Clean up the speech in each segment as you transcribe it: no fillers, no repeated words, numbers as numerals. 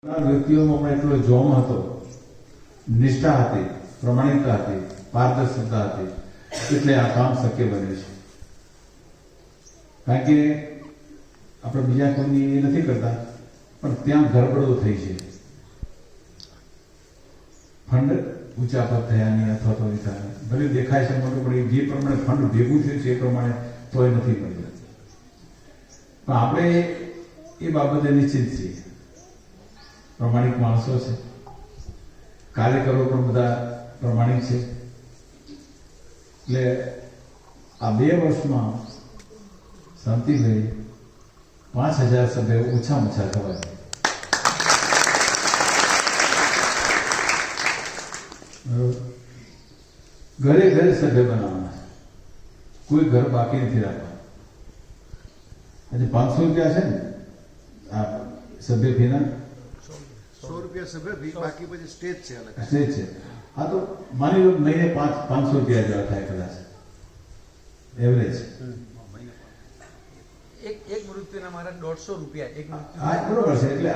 વ્યક્તિઓમાં એટલો જોમ હતો, નિષ્ઠા હતી, પ્રમાણિકતા હતી, પારદર્શકતા હતી, એટલે આ કામ શક્ય બન્યું છે. કારણ કે આપણે બીજા કોઈની એ નથી કરતા, પણ ત્યાં ગરબડો થઈ છે. ફંડ ઊંચા પર થયા નહીં અથવા તો ભલે દેખાય છે મોટું, પણ જે પ્રમાણે ફંડ ભેગું થયું છે એ પ્રમાણે તોય નથી મળ્યું. પણ આપણે એ બાબતે નિશ્ચિત છીએ. પ્રમાણિક માણસો છે, કાર્યકરો પણ બધા પ્રમાણિક છે. એટલે આ 2 વર્ષમાં શાંતિભાઈ 5000 સભ્યો ઓછામાં ઓછા થવા છે. ઘરે ઘરે સભ્ય બનાવવાના છે, કોઈ ઘર બાકી નથી રાખવાનું. આજે 500 રૂપિયા છે ને આ સભ્ય ફીના, 100 રૂપિયા સભ્ય ફી, બાકી પછી સ્ટેજ છે અલગ. સ્ટેજ છે. હા તો માની લો મહિને 500 રૂપિયા જેવા થાય કદાચ એવરેજ. એક મૃત્યુના મારા 150 રૂપિયા એક મૃત્યુ. હા બરોબર છે. એટલે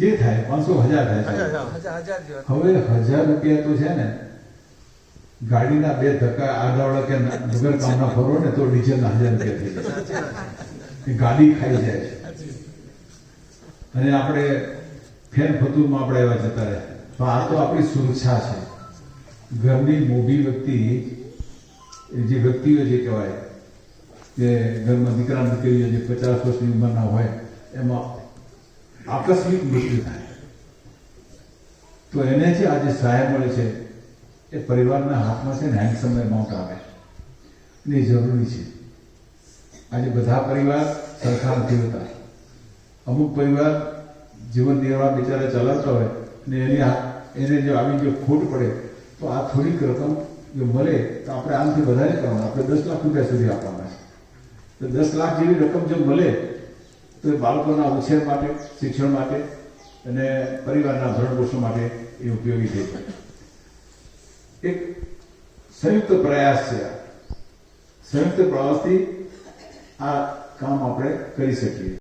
જે થાય 500 1000 થાય છે. હજાર જેવા. હવે 1000 રૂપિયા તો છે ને, ગાડીના 2 ધક્કા આડાવડા કે વગર કામના ફરો ને તો ડીઝલના 1000 રૂપિયા થઈ જાય. ગાડી ખાઈ જાય છે. અને આપણે ફેન ફતુરમાં આપણે એવા જતા રહે. તો આ તો આપણી સુરક્ષા છે. ઘરની મોભી વ્યક્તિ, જે વ્યક્તિઓ જે કહેવાય કે ઘરમાં દીકરા દીકરીઓ જે 50 વર્ષની ઉંમરના હોય, એમાં આકસ્મિક મૃત્યુ થાય તો એને છે આજે સહાય મળે છે. એ પરિવારના હાથમાં છે ને હેન્ડસમ એમાઉન્ટ આવે એ જરૂરી છે. આજે બધા પરિવાર સરખા નથી હોતા. અમુક પરિવાર જીવન નિર્વાહ બિચારા ચલાવતા હોય ને એને જો આવી જો ખોટ પડે તો આ થોડીક રકમ જો મળે તો આપણે આમથી વધારે કરવાનું. આપણે 10 લાખ રૂપિયા સુધી આપવાના છે. તો 10 લાખ જેવી રકમ જો મળે તો એ બાળકોના ઉછેર માટે, શિક્ષણ માટે અને પરિવારના ભરણપોષણ માટે એ ઉપયોગી થઈ શકે. એક સંયુક્ત પ્રયાસ છે. સંયુક્ત પ્રયાસથી આ કામ આપણે કરી શકીએ.